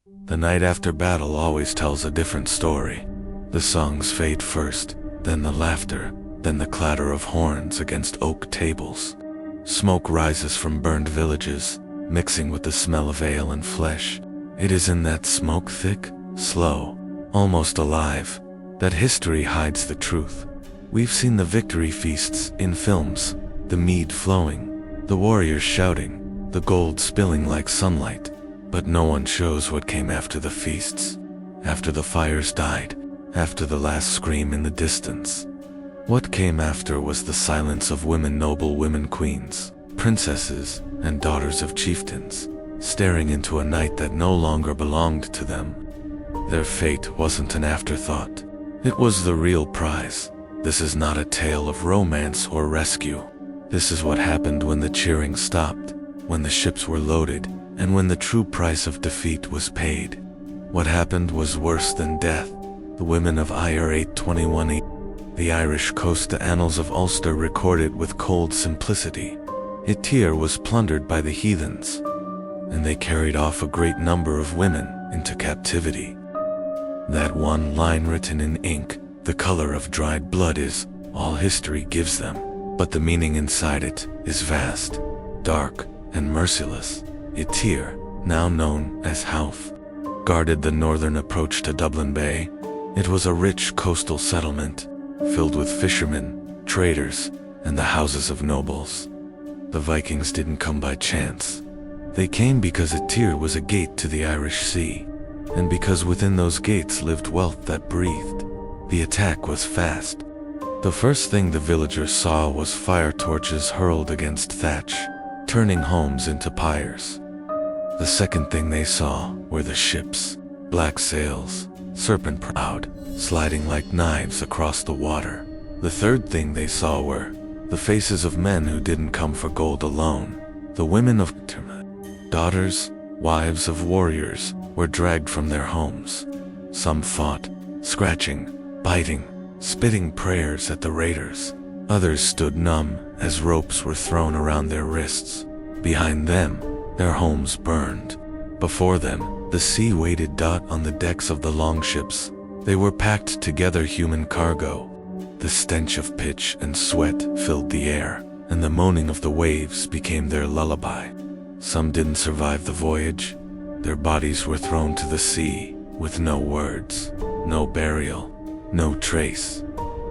The night after battle always tells a different story. The songs fade first, then the laughter, then the clatter of horns against oak tables. Smoke rises from burned villages, mixing with the smell of ale and flesh. It is in that smoke, thick, slow, almost alive, that history hides the truth. We've seen the victory feasts in films, the mead flowing, the warriors shouting, the gold spilling like sunlight, but no one shows what came after the feasts, after the fires died, after the last scream in the distance. What came after was the silence of women, noble women, queens, princesses, and daughters of chieftains, staring into a night that no longer belonged to them. Their fate wasn't an afterthought. It was the real prize. This is not a tale of romance or rescue. This is what happened when the cheering stopped, when the ships were loaded, and when the true price of defeat was paid. What happened was worse than death. The women of IR 821, the Irish coast, the annals of Ulster record it with cold simplicity. Eerie was plundered by the heathens, and they carried off a great number of women into captivity. That one line written in ink, the color of dried blood, is all history gives them, but the meaning inside it is vast, dark, and merciless. Eerie, now known as Howth, guarded the northern approach to Dublin Bay. It was a rich coastal settlement, filled with fishermen, traders, and the houses of nobles. The Vikings didn't come by chance. They came because Eerie was a gate to the Irish Sea, and because within those gates lived wealth that breathed. The attack was fast. The first thing the villagers saw was fire torches hurled against thatch, turning homes into pyres. The second thing they saw were the ships, black sails, serpent-prowed, sliding like knives across the water. The third thing they saw were the faces of men who didn't come for gold alone. The women of daughters, wives of warriors, were dragged from their homes. Some fought, scratching, biting, spitting prayers at the raiders. Others stood numb as ropes were thrown around their wrists. Behind them, their homes burned. Before them, the sea waited on the decks of the longships. They were packed together, human cargo. The stench of pitch and sweat filled the air, and the moaning of the waves became their lullaby. Some didn't survive the voyage. Their bodies were thrown to the sea, with no words, no burial, no trace.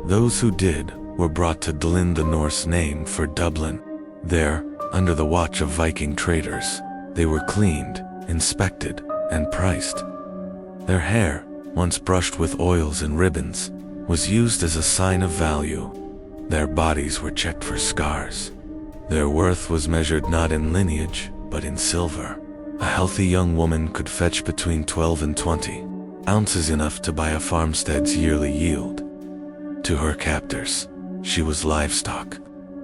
Those who did were brought to Dublin, the Norse name for Dublin. There, under the watch of Viking traders, they were cleaned, inspected, and priced. Their hair, once brushed with oils and ribbons, was used as a sign of value. Their bodies were checked for scars. Their worth was measured not in lineage, but in silver. A healthy young woman could fetch between 12 and 20 ounces, enough to buy a farmstead's yearly yield. To her captors, she was livestock.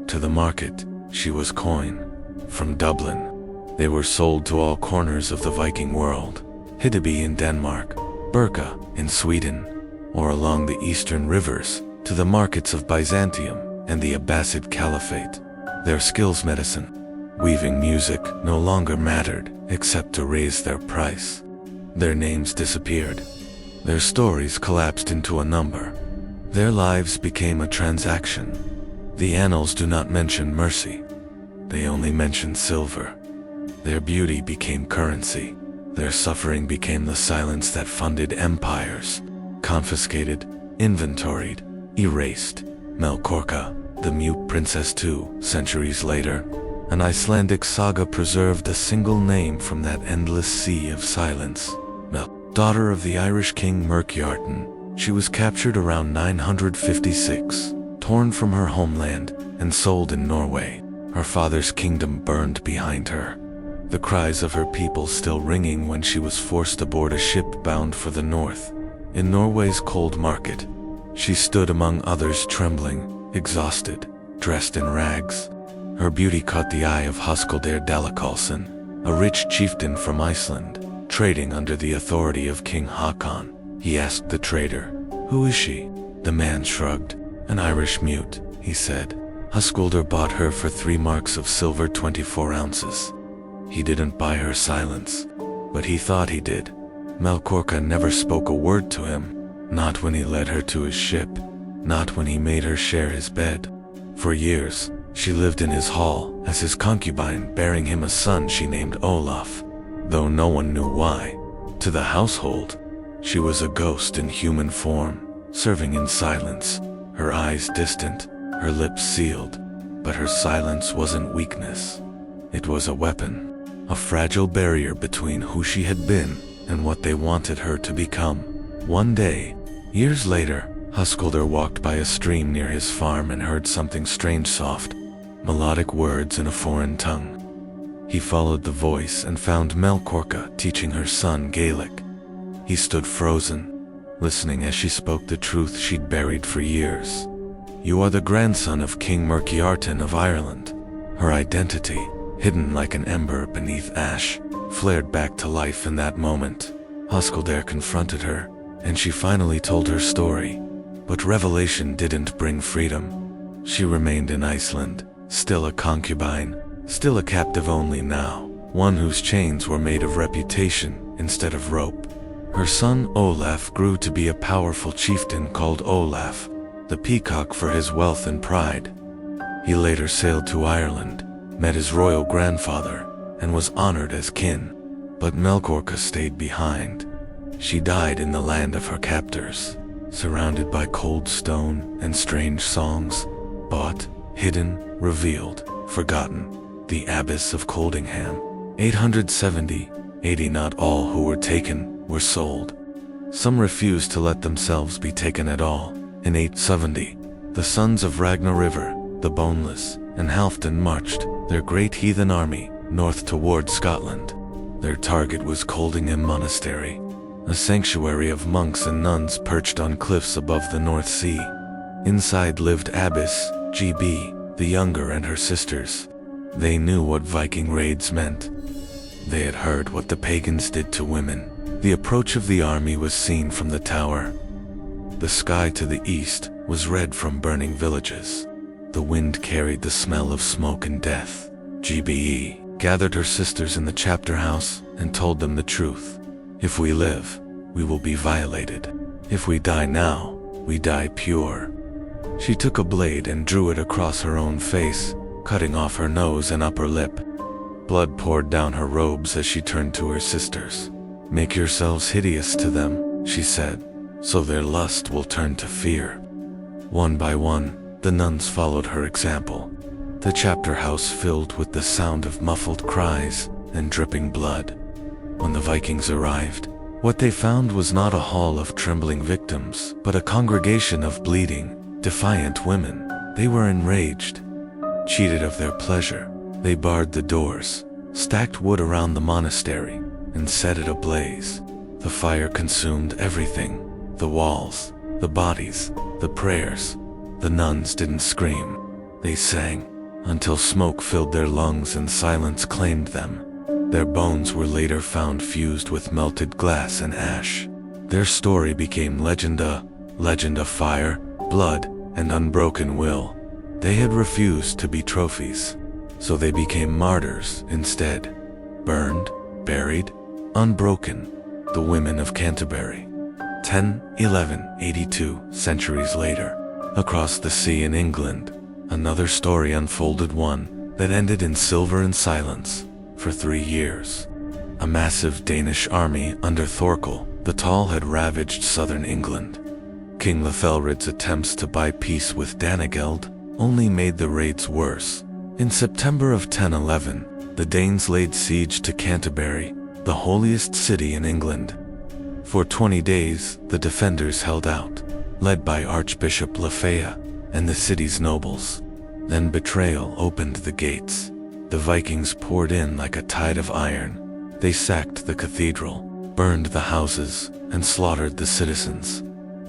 To the market, she was coin. From Dublin, they were sold to all corners of the Viking world. Hiddeby in Denmark, Birka in Sweden, or along the eastern rivers to the markets of Byzantium and the Abbasid Caliphate. Their skills, medicine, weaving, music, no longer mattered except to raise their price. Their names disappeared. Their stories collapsed into a number. Their lives became a transaction. The annals do not mention mercy. They only mention silver. Their beauty became currency. Their suffering became the silence that funded empires. Confiscated, inventoried, erased. Melkorka, the mute princess, 2 centuries later. An Icelandic saga preserved a single name from that endless sea of silence. Daughter of the Irish king Merkjarten, she was captured around 956, torn from her homeland, and sold in Norway. Her father's kingdom burned behind her, the cries of her people still ringing when she was forced aboard a ship bound for the north. In Norway's cold market, she stood among others, trembling, exhausted, dressed in rags. Her beauty caught the eye of Höskuldur Dalakarlsson, a rich chieftain from Iceland, trading under the authority of King Håkon. He asked the trader, "Who is she?" The man shrugged. "An Irish mute," he said. Höskuldur bought her for 3 marks of silver, 24 ounces. He didn't buy her silence, but he thought he did. Melkorka never spoke a word to him, not when he led her to his ship, not when he made her share his bed. For years, she lived in his hall as his concubine, bearing him a son she named Olaf, though no one knew why. To the household, she was a ghost in human form, serving in silence, her eyes distant, her lips sealed, but her silence wasn't weakness. It was a weapon, a fragile barrier between who she had been and what they wanted her to become. One day, years later, Huskolder walked by a stream near his farm and heard something strange, soft, melodic words in a foreign tongue. He followed the voice and found Melkorka teaching her son Gaelic. He stood frozen, listening as she spoke the truth she'd buried for years. "You are the grandson of King Murkiarton of Ireland." Her identity, hidden like an ember beneath ash, flared back to life in that moment. Huskolder confronted her, and she finally told her story. But revelation didn't bring freedom. She remained in Iceland, still a concubine, still a captive, only now one whose chains were made of reputation instead of rope. Her son Olaf grew to be a powerful chieftain called Olaf, the peacock, for his wealth and pride. He later sailed to Ireland, met his royal grandfather, and was honored as kin. But Melkorka stayed behind. She died in the land of her captors, surrounded by cold stone and strange songs, bought, hidden, revealed, forgotten. The Abbess of Coldingham, 870 AD. Not all who were taken were sold. Some refused to let themselves be taken at all. In 870, the sons of Ragnar River, the Boneless, and Halfdan marched, their great heathen army, north toward Scotland. Their target was Coldingham Monastery, a sanctuary of monks and nuns perched on cliffs above the North Sea. Inside lived Abbess GB, the younger, and her sisters. They knew what Viking raids meant. They had heard what the pagans did to women. The approach of the army was seen from the tower. The sky to the east was red from burning villages. The wind carried the smell of smoke and death. GBE gathered her sisters in the chapter house and told them the truth. If we live, we will be violated. If we die now, we die pure. She took a blade and drew it across her own face, cutting off her nose and upper lip. Blood poured down her robes as she turned to her sisters. "Make yourselves hideous to them," she said, "so their lust will turn to fear." One by one, the nuns followed her example. The chapter house filled with the sound of muffled cries and dripping blood. When the Vikings arrived, what they found was not a hall of trembling victims, but a congregation of bleeding, defiant women. They were enraged. Cheated of their pleasure, they barred the doors, stacked wood around the monastery, and set it ablaze. The fire consumed everything: the walls, the bodies, the prayers. The nuns didn't scream. They sang, until smoke filled their lungs and silence claimed them. Their bones were later found fused with melted glass and ash. Their story became legend, a legend of fire, blood, and unbroken will. They had refused to be trophies, so they became martyrs instead. Burned, buried, unbroken, the women of Canterbury. 1182 centuries later, across the sea in England, another story unfolded, one that ended in silver and silence. For 3 years, a massive Danish army under Thorkel the Tall had ravaged southern England. King Lethelred's attempts to buy peace with Danegeld only made the raids worse. In September of 1011, the Danes laid siege to Canterbury, the holiest city in England. For 20 days, the defenders held out, led by Archbishop Lefaya and the city's nobles. Then betrayal opened the gates. The Vikings poured in like a tide of iron. They sacked the cathedral, burned the houses, and slaughtered the citizens.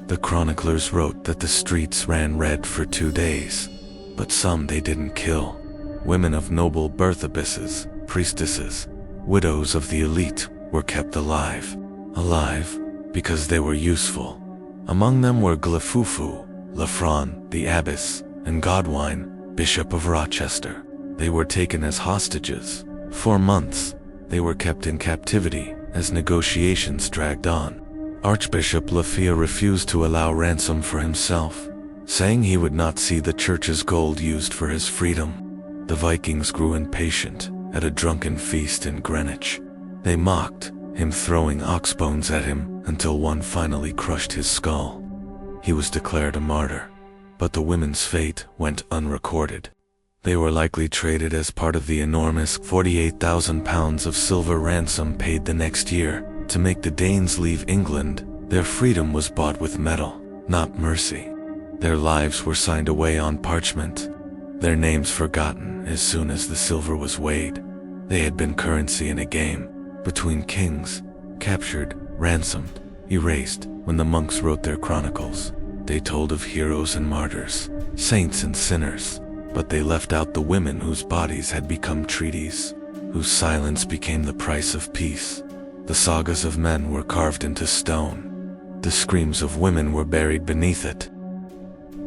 The chroniclers wrote that the streets ran red for 2 days, but some they didn't kill. Women of noble birth, abbesses, priestesses, widows of the elite, were kept alive. Alive because they were useful. Among them were Glefufu, Lefron, the abbess, and Godwine, Bishop of Rochester. They were taken as hostages. For months, they were kept in captivity, as negotiations dragged on. Archbishop Lafia refused to allow ransom for himself, saying he would not see the church's gold used for his freedom. The Vikings grew impatient at a drunken feast in Greenwich. They mocked him, throwing ox bones at him until one finally crushed his skull. He was declared a martyr, but the women's fate went unrecorded. They were likely traded as part of the enormous £48,000 of silver ransom paid the next year to make the Danes leave England. Their freedom was bought with metal, not mercy. Their lives were signed away on parchment, their names forgotten as soon as the silver was weighed. They had been currency in a game between kings, captured, ransomed, erased. When the monks wrote their chronicles, they told of heroes and martyrs, saints and sinners, but they left out the women whose bodies had become treaties, whose silence became the price of peace. The sagas of men were carved into stone. The screams of women were buried beneath it.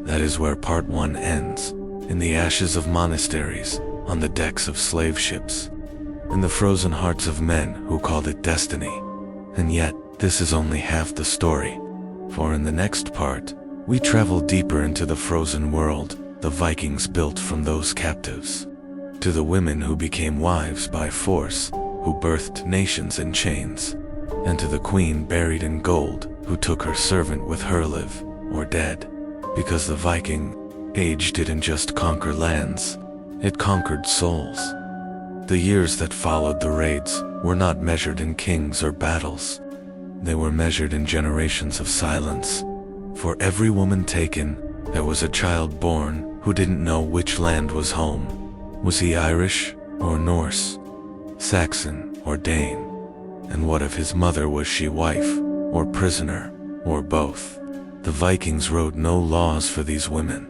That is where part 1 ends, in the ashes of monasteries, on the decks of slave ships, in the frozen hearts of men who called it destiny. And yet, this is only half the story, for in the next part, we travel deeper into the frozen world the Vikings built from those captives, to the women who became wives by force, who birthed nations in chains, and to the queen buried in gold, who took her servant with her, live or dead. Because the Viking age didn't just conquer lands, it conquered souls. The years that followed the raids were not measured in kings or battles. They were measured in generations of silence. For every woman taken, there was a child born who didn't know which land was home. Was he Irish or Norse, Saxon or Dane? And what if his mother was she wife or prisoner or both? The Vikings wrote no laws for these women.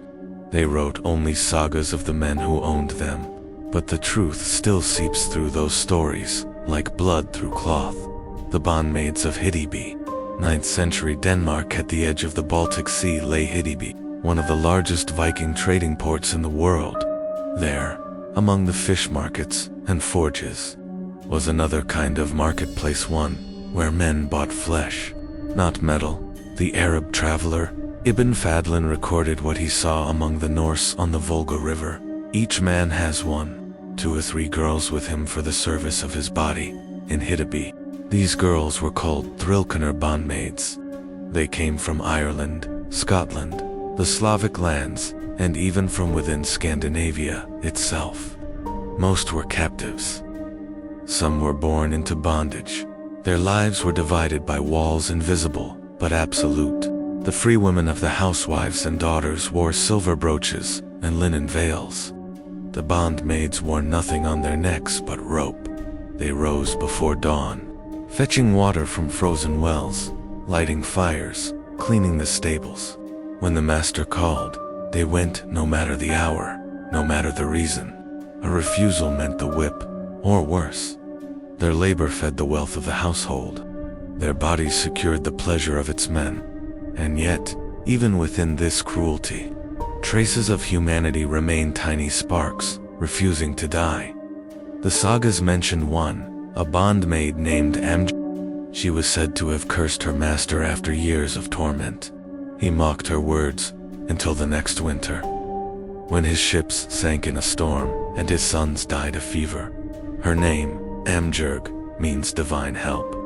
They wrote only sagas of the men who owned them. But the truth still seeps through those stories, like blood through cloth. The bondmaids of Hiddeby. 9th century Denmark, at the edge of the Baltic Sea, lay Hiddeby, one of the largest Viking trading ports in the world. There, among the fish markets and forges, was another kind of marketplace, one where men bought flesh, not metal. The Arab traveler Ibn Fadlan recorded what he saw among the Norse on the Volga River. Each man has 1, 2 or 3 girls with him for the service of his body. In Hiddeby, these girls were called Thrilkanar bondmaids. They came from Ireland, Scotland, the Slavic lands, and even from within Scandinavia itself. Most were captives. Some were born into bondage. Their lives were divided by walls invisible but absolute. The free women of the housewives and daughters wore silver brooches and linen veils. The bondmaids wore nothing on their necks but rope. They rose before dawn, fetching water from frozen wells, lighting fires, cleaning the stables. When the master called, they went, no matter the hour, no matter the reason. A refusal meant the whip, or worse. Their labor fed the wealth of the household. Their bodies secured the pleasure of its men. And yet, even within this cruelty, traces of humanity remain, tiny sparks, refusing to die. The sagas mention one, a bondmaid named Amj. She was said to have cursed her master after years of torment. He mocked her words until the next winter, when his ships sank in a storm and his sons died of fever. Her name, Amjurg, means divine help.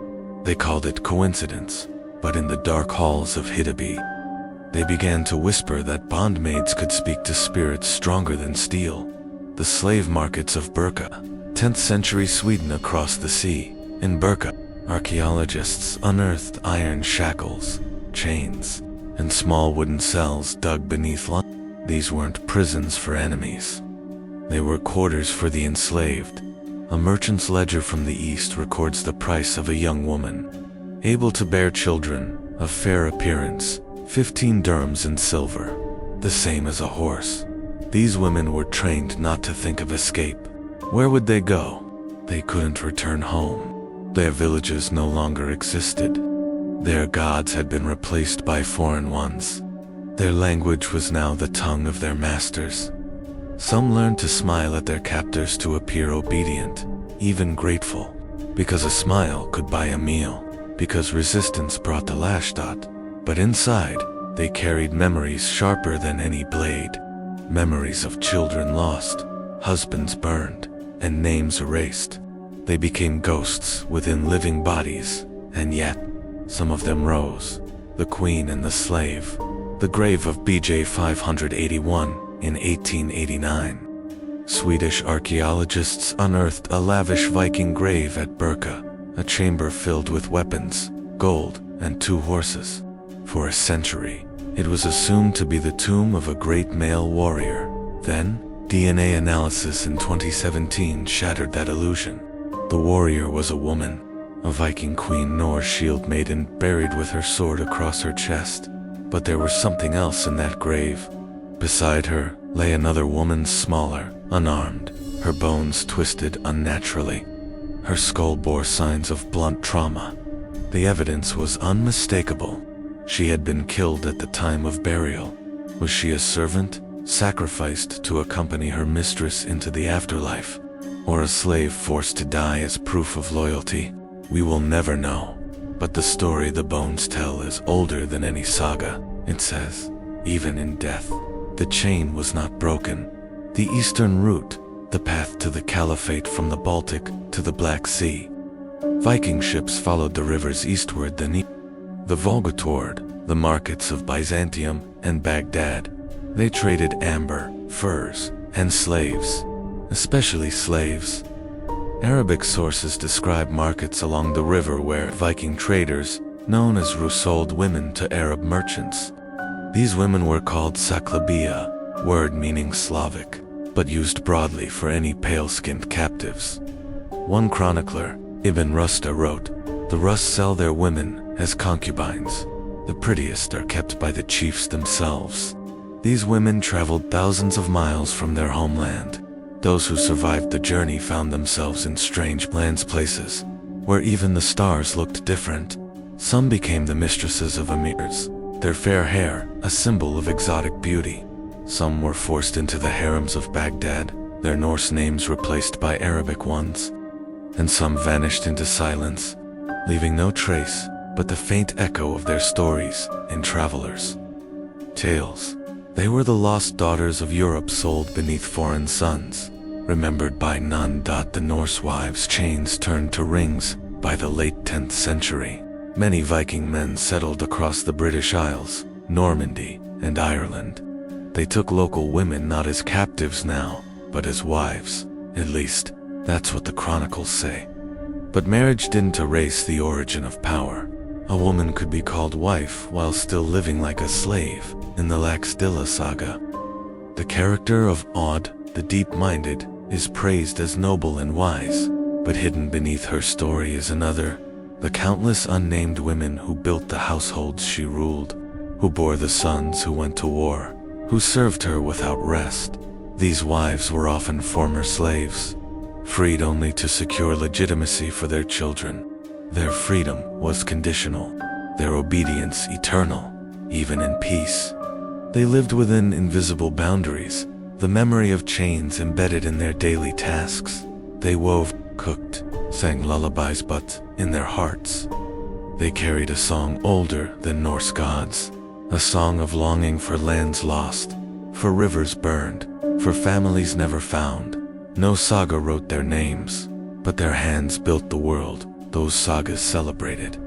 They called it coincidence, but in the dark halls of Hiddeby, they began to whisper that bondmaids could speak to spirits stronger than steel. The slave markets of Birka, 10th century Sweden across the sea. In Birka, archaeologists unearthed iron shackles, chains, and small wooden cells dug beneath London. These weren't prisons for enemies. They were quarters for the enslaved. A merchant's ledger from the East records the price of a young woman, able to bear children, of fair appearance, 15 dirhams in silver, the same as a horse. These women were trained not to think of escape. Where would they go? They couldn't return home. Their villages no longer existed. Their gods had been replaced by foreign ones. Their language was now the tongue of their masters. Some learned to smile at their captors to appear obedient, even grateful. because a smile could buy a meal, because resistance brought the Lashdot. But inside, they carried memories sharper than any blade. Memories of children lost, husbands burned, and names erased. They became ghosts within living bodies, and yet, some of them rose. The Queen and the Slave. The grave of BJ 581 in 1889. Swedish archaeologists unearthed a lavish Viking grave at Birka, a chamber filled with weapons, gold, and 2 horses. For a century, it was assumed to be the tomb of a great male warrior. Then, DNA analysis in 2017 shattered that illusion. The warrior was a woman, a Viking queen nor shield maiden buried with her sword across her chest. But there was something else in that grave. Beside her lay another woman, smaller, unarmed, her bones twisted unnaturally. Her skull bore signs of blunt trauma. The evidence was unmistakable. She had been killed at the time of burial. Was she a servant, sacrificed to accompany her mistress into the afterlife? Or a slave forced to die as proof of loyalty? We will never know. But the story the bones tell is older than any saga. It says, even in death, the chain was not broken. The eastern route, the path to the Caliphate from the Baltic to the Black Sea. Viking ships followed the rivers eastward, the Volga toward the markets of Byzantium and Baghdad. They traded amber, furs, and slaves, especially slaves. Arabic sources describe markets along the river where Viking traders, known as Rus, sold women to Arab merchants. These women were called Saklabia, word meaning Slavic, but used broadly for any pale-skinned captives. One chronicler, Ibn Rusta, wrote, "The Rus sell their women as concubines. The prettiest are kept by the chiefs themselves." These women traveled thousands of miles from their homeland. Those who survived the journey found themselves in strange lands, places where even the stars looked different. Some became the mistresses of emirs, their fair hair a symbol of exotic beauty. Some were forced into the harems of Baghdad, their Norse names replaced by Arabic ones. And some vanished into silence, leaving no trace but the faint echo of their stories in travelers' tales. They were the lost daughters of Europe, sold beneath foreign suns, remembered by none. The Norse wives' chains turned to rings by the late 10th century. Many Viking men settled across the British Isles, Normandy, and Ireland. They took local women not as captives now, but as wives. At least, that's what the chronicles say. But marriage didn't erase the origin of power. A woman could be called wife while still living like a slave in the Laxdilla saga. The character of Aud, the deep-minded, is praised as noble and wise, but hidden beneath her story is another, the countless unnamed women who built the households she ruled, who bore the sons who went to war, who served her without rest. These wives were often former slaves, freed only to secure legitimacy for their children. Their freedom was conditional, their obedience eternal, even in peace. They lived within invisible boundaries, the memory of chains embedded in their daily tasks. They wove, cooked, sang lullabies, but in their hearts, they carried a song older than Norse gods, a song of longing for lands lost, for rivers burned, for families never found. No saga wrote their names, but their hands built the world those sagas celebrated.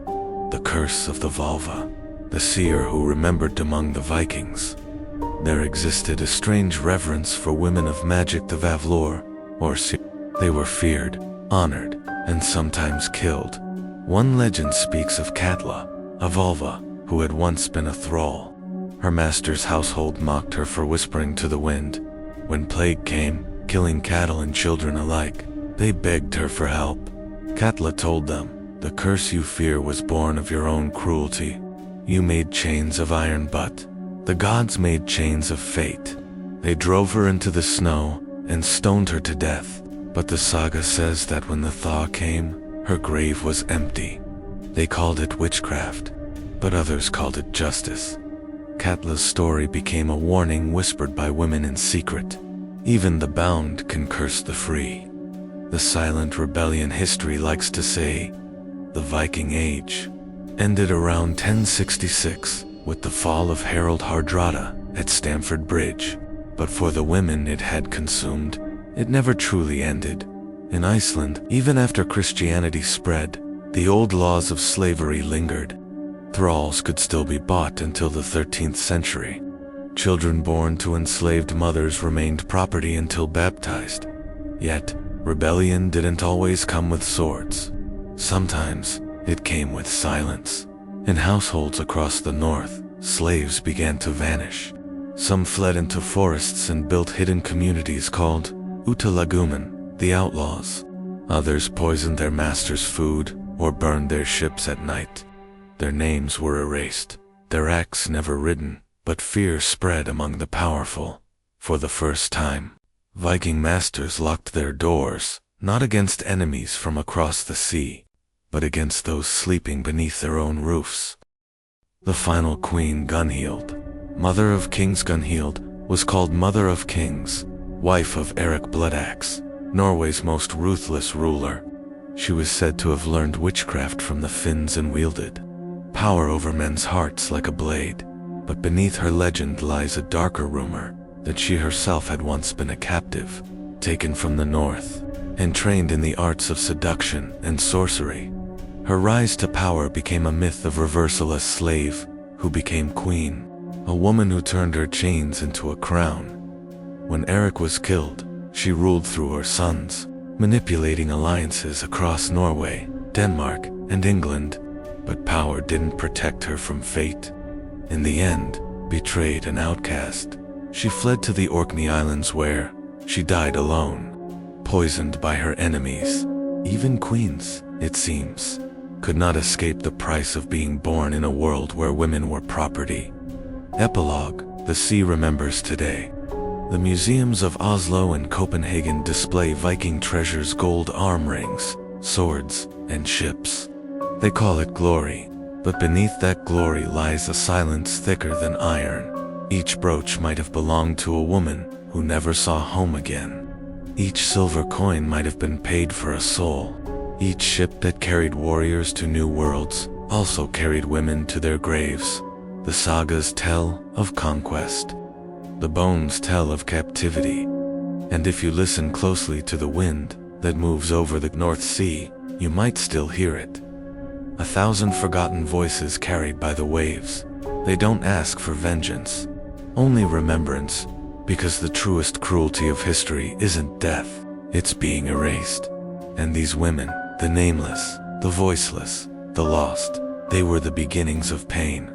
The curse of the Volva, the seer who remembered among the Vikings. There existed a strange reverence for women of magic, the Vavlor, or seer. They were feared, honored, and sometimes killed. One legend speaks of Katla, a Volva, who had once been a thrall. Her master's household mocked her for whispering to the wind. When plague came, killing cattle and children alike, they begged her for help. Katla told them, "The curse you fear was born of your own cruelty. You made chains of iron, but the gods made chains of fate." They drove her into the snow and stoned her to death. But the saga says that when the thaw came, her grave was empty. They called it witchcraft, but others called it justice. Katla's story became a warning whispered by women in secret. Even the bound can curse the free. The silent rebellion history likes to say, the Viking Age, ended around 1066 with the fall of Harald Hardrada at Stamford Bridge. But for the women it had consumed, it never truly ended. In Iceland, even after Christianity spread, the old laws of slavery lingered. Thralls could still be bought until the 13th century. Children born to enslaved mothers remained property until baptized. Yet, rebellion didn't always come with swords. Sometimes, it came with silence. In households across the north, slaves began to vanish. Some fled into forests and built hidden communities called Utalagumen, the outlaws. Others poisoned their master's food or burned their ships at night. Their names were erased, their acts never written, but fear spread among the powerful. For the first time, Viking masters locked their doors, not against enemies from across the sea, but against those sleeping beneath their own roofs. The final queen, Gunhild, mother of kings Gunhild, was called Mother of Kings, wife of Eric Bloodaxe, Norway's most ruthless ruler. She was said to have learned witchcraft from the Finns and wielded power over men's hearts like a blade. But beneath her legend lies a darker rumor that she herself had once been a captive, taken from the north, and trained in the arts of seduction and sorcery. Her rise to power became a myth of reversalist slave who became queen, a woman who turned her chains into a crown. When Eric was killed, she ruled through her sons, manipulating alliances across Norway, Denmark, and England. But power didn't protect her from fate. In the end, betrayed and outcast, she fled to the Orkney Islands where she died alone, poisoned by her enemies. Even queens, it seems, could not escape the price of being born in a world where women were property. Epilogue: the sea remembers today. The museums of Oslo and Copenhagen display Viking treasures, gold arm rings, swords, and ships. They call it glory, but beneath that glory lies a silence thicker than iron. Each brooch might have belonged to a woman who never saw home again. Each silver coin might have been paid for a soul. Each ship that carried warriors to new worlds also carried women to their graves. The sagas tell of conquest. The bones tell of captivity. And if you listen closely to the wind that moves over the North Sea, you might still hear it. 1,000 forgotten voices carried by the waves. They don't ask for vengeance, only remembrance, because the truest cruelty of history isn't death, it's being erased. And these women, the nameless, the voiceless, the lost, they were the beginnings of pain.